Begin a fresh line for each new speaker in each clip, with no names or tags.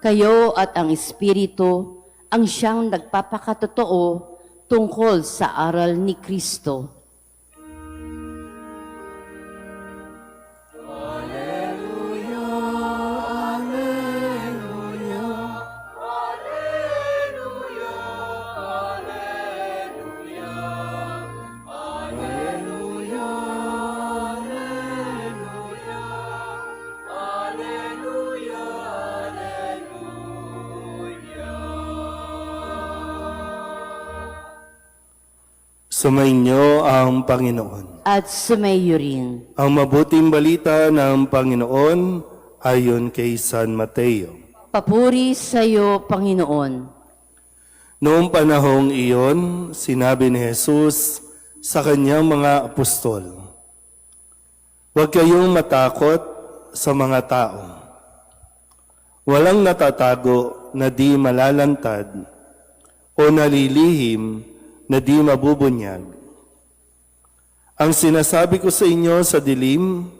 Kayo at ang Espiritu ang siyang nagpapakatotoo tungkol sa aral ni Kristo.
Sumainyo ang Panginoon.
At sumayo rin.
Ang mabuting balita ng Panginoon ayon kay San Mateo.
Papuri sa iyo, Panginoon.
Noong panahong iyon, sinabi ni Jesus sa kanyang mga apostol, "Huwag kayong matakot sa mga tao. Walang natatago na di malalantad o nalilihim na di mabubunyag. Ang sinasabi ko sa inyo sa dilim,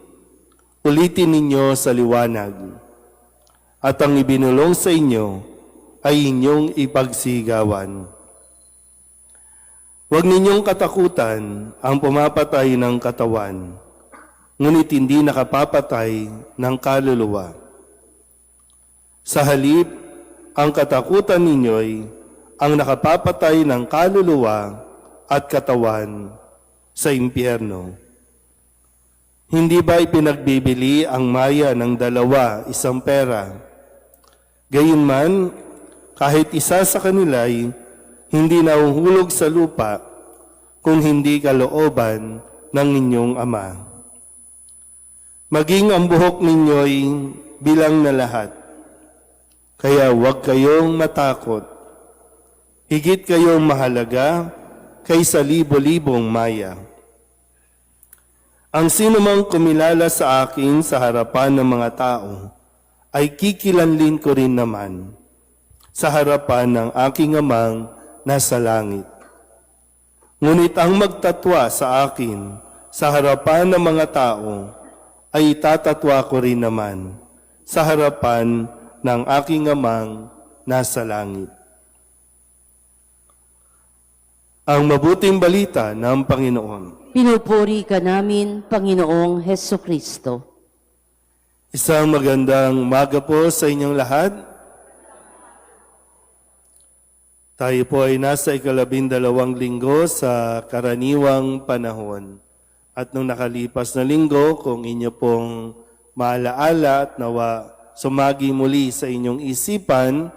ulitin ninyo sa liwanag. At ang ibinulong sa inyo ay inyong ipagsigawan. Huwag ninyong katakutan ang pumapatay ng katawan, ngunit hindi nakapapatay ng kaluluwa. Sa halip, ang katakutan ninyo'y ang nakapapatay ng kaluluwa at katawan sa impyerno. Hindi ba ipinagbibili ang maya ng dalawa, isang pera? Gayunman, kahit isa sa kanila'y hindi nahuhulog sa lupa kung hindi kalooban ng inyong Ama. Maging ang buhok ninyo'y bilang na lahat. Kaya huwag kayong matakot. Higit kayong mahalaga kaysa libo-libong maya. Ang sinumang kumilala sa akin sa harapan ng mga tao, ay kikilanlin ko rin naman sa harapan ng aking Amang nasa langit. Ngunit ang magtatwa sa akin sa harapan ng mga tao, ay itatatwa ko rin naman sa harapan ng aking Amang nasa langit." Ang mabuting balita ng Panginoon.
Pinupuri ka namin, Panginoong Hesukristo.
Isang magandang umaga po sa inyong lahat. Tayo po ay nasa 12 linggo sa karaniwang panahon. At nung nakalipas na linggo, kung inyo pong maalaala at nawa sumagi muli sa inyong isipan,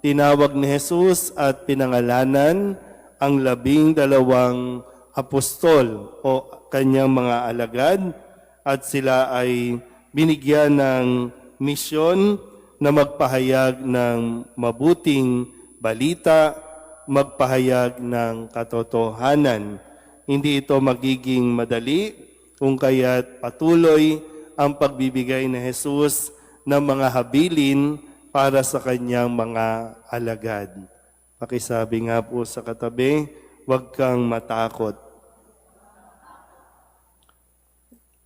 tinawag ni Jesus at pinangalanan ang 12 apostol o kanyang mga alagad, at sila ay binigyan ng misyon na magpahayag ng mabuting balita, magpahayag ng katotohanan. Hindi ito magiging madali, kung kaya't patuloy ang pagbibigay ni Jesus ng mga habilin para sa kanyang mga alagad. Pakisabi nga po sa katabi, huwag kang matakot.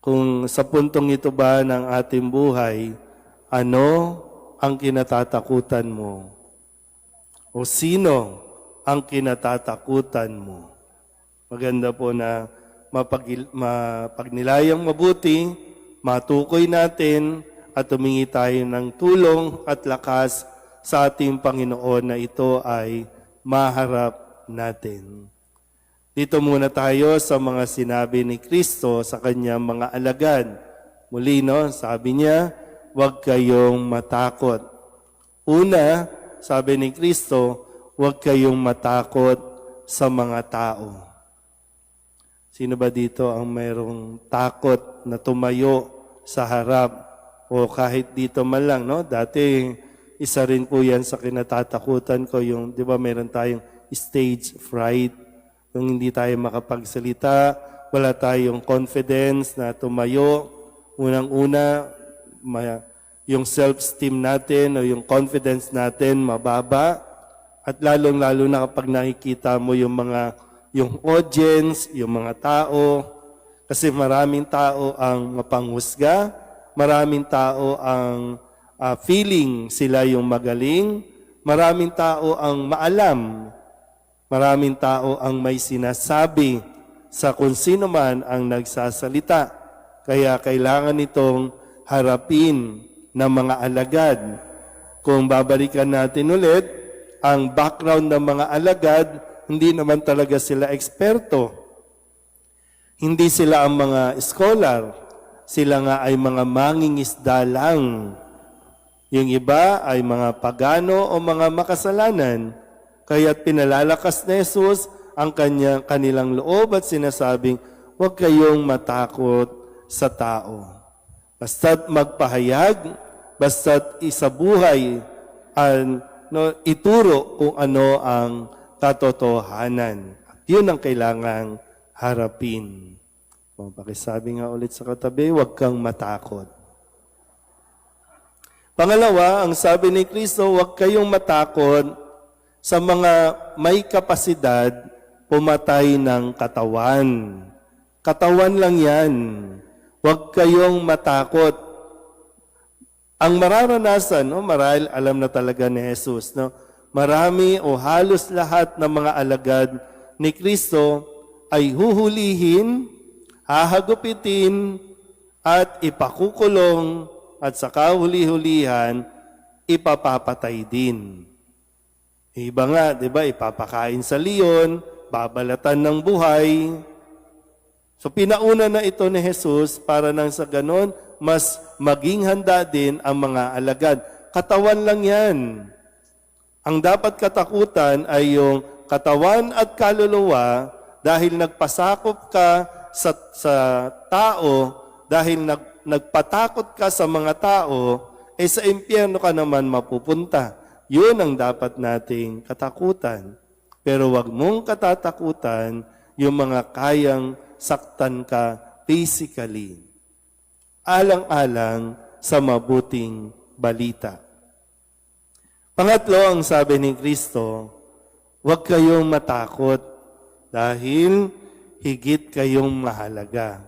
Kung sa puntong ito ba ng ating buhay, ano ang kinatatakutan mo? O sino ang kinatatakutan mo? Maganda po na mapagnilayang mabuti, matukoy natin at humingi tayo ng tulong at lakas sa ating Panginoon na ito ay maharap natin. Dito muna tayo sa mga sinabi ni Kristo sa kanyang mga alagad. Muli, sabi niya, huwag kayong matakot. Una, sabi ni Kristo, huwag kayong matakot sa mga tao. Sino ba dito ang mayroong takot na tumayo sa harap o kahit dito man lang, Dati, isa rin po yan sa kinatatakutan ko, yung, di ba, meron tayong stage fright, yung hindi tayo makapagsalita, wala tayong confidence na tumayo. Unang-una, yung self-esteem natin o yung confidence natin mababa. At lalong-lalo na kapag nakikita mo yung audience, yung mga tao, kasi maraming tao ang mapanghusga, maraming tao ang feeling sila yung magaling. Maraming tao ang maalam. Maraming tao ang may sinasabi sa kung sino man ang nagsasalita. Kaya kailangan itong harapin ng mga alagad. Kung babalikan natin ulit, ang background ng mga alagad, hindi naman talaga sila eksperto. Hindi sila ang mga scholar. Sila nga ay mga mangingisda lang. Yung iba ay mga pagano o mga makasalanan. Kaya't pinalalakas ni Jesus ang kanilang loob at sinasabing, huwag kayong matakot sa tao. Basta't magpahayag, basta't isabuhay, ituro kung ano ang katotohanan. At yun ang kailangang harapin. Kung pakisabi nga ulit sa katabi, huwag kang matakot. Pangalawa, ang sabi ni Kristo, huwag kayong matakot sa mga may kapasidad pumatay ng katawan. Katawan lang yan. Huwag kayong matakot. Ang mararanasan, marahil alam na talaga ni Jesus, marami o halos lahat ng mga alagad ni Kristo ay huhulihin, hahagupitin, at ipakukulong, at sa kahuli-hulihan, ipapapatay din. Iba nga, di ba, ipapakain sa leon, babalatan ng buhay. So pinauna na ito ni Jesus para nang sa ganon, mas maging handa din ang mga alagad. Katawan lang yan. Ang dapat katakutan ay yung katawan at kaluluwa dahil nagpasakop ka sa tao, dahil nagpatakot ka sa mga tao, sa impyerno ka naman mapupunta. Yun ang dapat nating katakutan. Pero wag mong katatakutan yung mga kayang saktan ka physically. Alang-alang sa mabuting balita. Pangatlo, ang sabi ni Kristo, huwag kayong matakot dahil higit kayong mahalaga.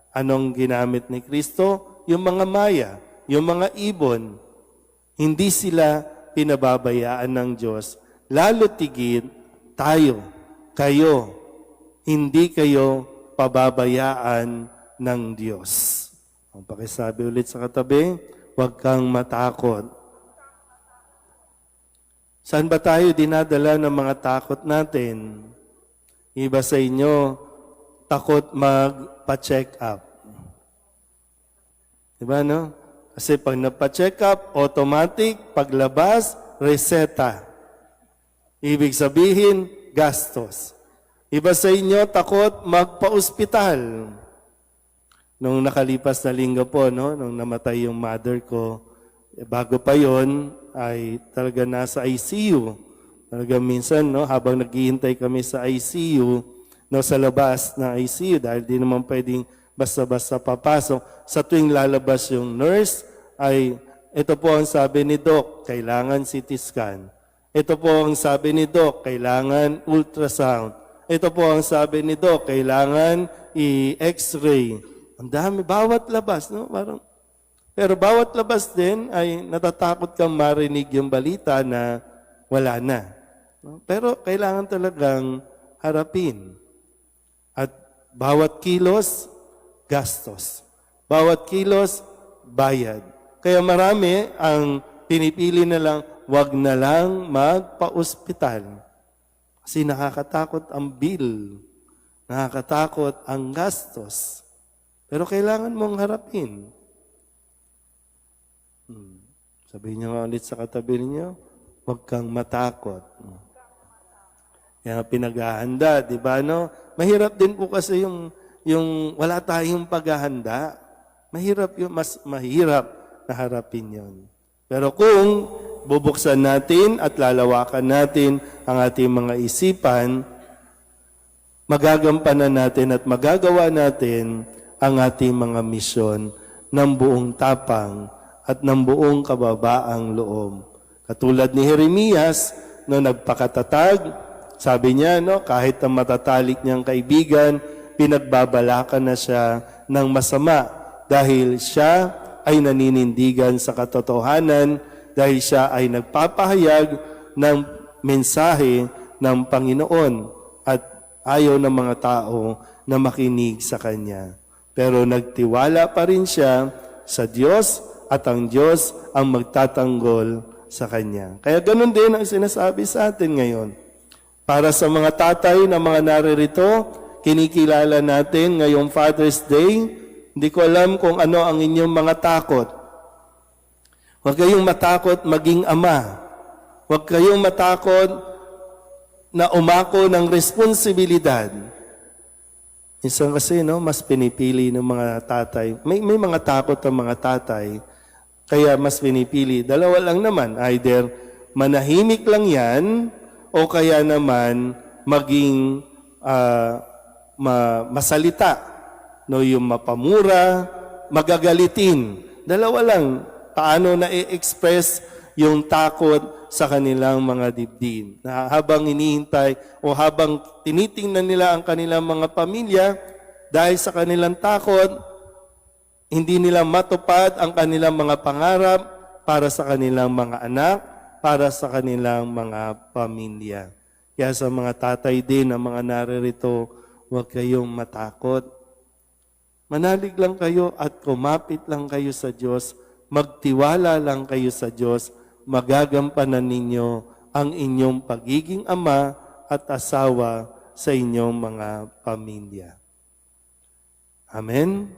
Anong ginamit ni Kristo? Yung mga maya, yung mga ibon, hindi sila pinababayaan ng Diyos. Lalo tigit tayo, kayo, hindi kayo pababayaan ng Diyos. Ang pakisabi ulit sa katabi, huwag kang matakot. Saan ba tayo dinadala ng mga takot natin? Iba sa inyo, takot magpa-check up. Diba, no? Kasi pag napa-check up, automatic, paglabas, reseta. Ibig sabihin, gastos. Iba sa inyo, takot magpa-ospital. Nung nakalipas na linggo po, nung namatay yung mother ko, bago pa yon ay talaga nasa ICU. Talaga minsan, habang naghihintay kami sa ICU, sa labas ng ICU, dahil di naman pwedeng basta-basta papasok. Sa tuwing lalabas yung nurse, ay ito po ang sabi ni Doc, kailangan CT scan. Ito po ang sabi ni Doc, kailangan ultrasound. Ito po ang sabi ni Doc, kailangan i-X-ray. Ang dami, bawat labas, Parang, pero bawat labas din ay natatakot kang marinig yung balita na wala na. Pero kailangan talagang harapin. At bawat kilos, gastos. Bawat kilos, bayad. Kaya marami ang pinipili na lang, wag na lang magpa-ospital. Kasi nakakatakot ang bill. Nakakatakot ang gastos. Pero kailangan mong harapin. Sabihin niyo nga ulit sa katabi niyo, huwag kang matakot. Kaya pinaghahanda, di ba, Mahirap din po kasi yung wala tayong paghahanda. Mahirap yun, mas mahirap na harapin yun. Pero kung bubuksan natin at lalawakan natin ang ating mga isipan, magagampanan natin at magagawa natin ang ating mga misyon ng buong tapang at ng buong kababaang loob. Katulad ni Jeremias, nagpakatatag, sabi niya, kahit ang matatalik niyang kaibigan, pinagbabalakan na siya ng masama dahil siya ay naninindigan sa katotohanan dahil siya ay nagpapahayag ng mensahe ng Panginoon at ayaw ng mga tao na makinig sa Kanya. Pero nagtiwala pa rin siya sa Diyos at ang Diyos ang magtatanggol sa Kanya. Kaya ganun din ang sinasabi sa atin ngayon. Para sa mga tatay na mga naririto, kinikilala natin ngayong Father's Day. Hindi ko alam kung ano ang inyong mga takot. Huwag kayong matakot maging ama. Huwag kayong matakot na umako ng responsibilidad. Minsan kasi, mas pinipili ng mga tatay. May mga takot ang mga tatay, kaya mas pinipili. Dalawa lang naman, either manahimik lang yan, o kaya naman maging masalita. Yung mapamura, magagalitin. Dalawa lang, paano na-express yung takot sa kanilang mga dibdib. Na habang hinihintay o habang tinitingnan nila ang kanilang mga pamilya, dahil sa kanilang takot, hindi nila matupad ang kanilang mga pangarap para sa kanilang mga anak, para sa kanilang mga pamilya. Kaya sa mga tatay din, ang mga naririto, huwag kayong matakot. Manalig lang kayo at kumapit lang kayo sa Diyos, magtiwala lang kayo sa Diyos, magagampanan ninyo ang inyong pagiging ama at asawa sa inyong mga pamilya. Amen?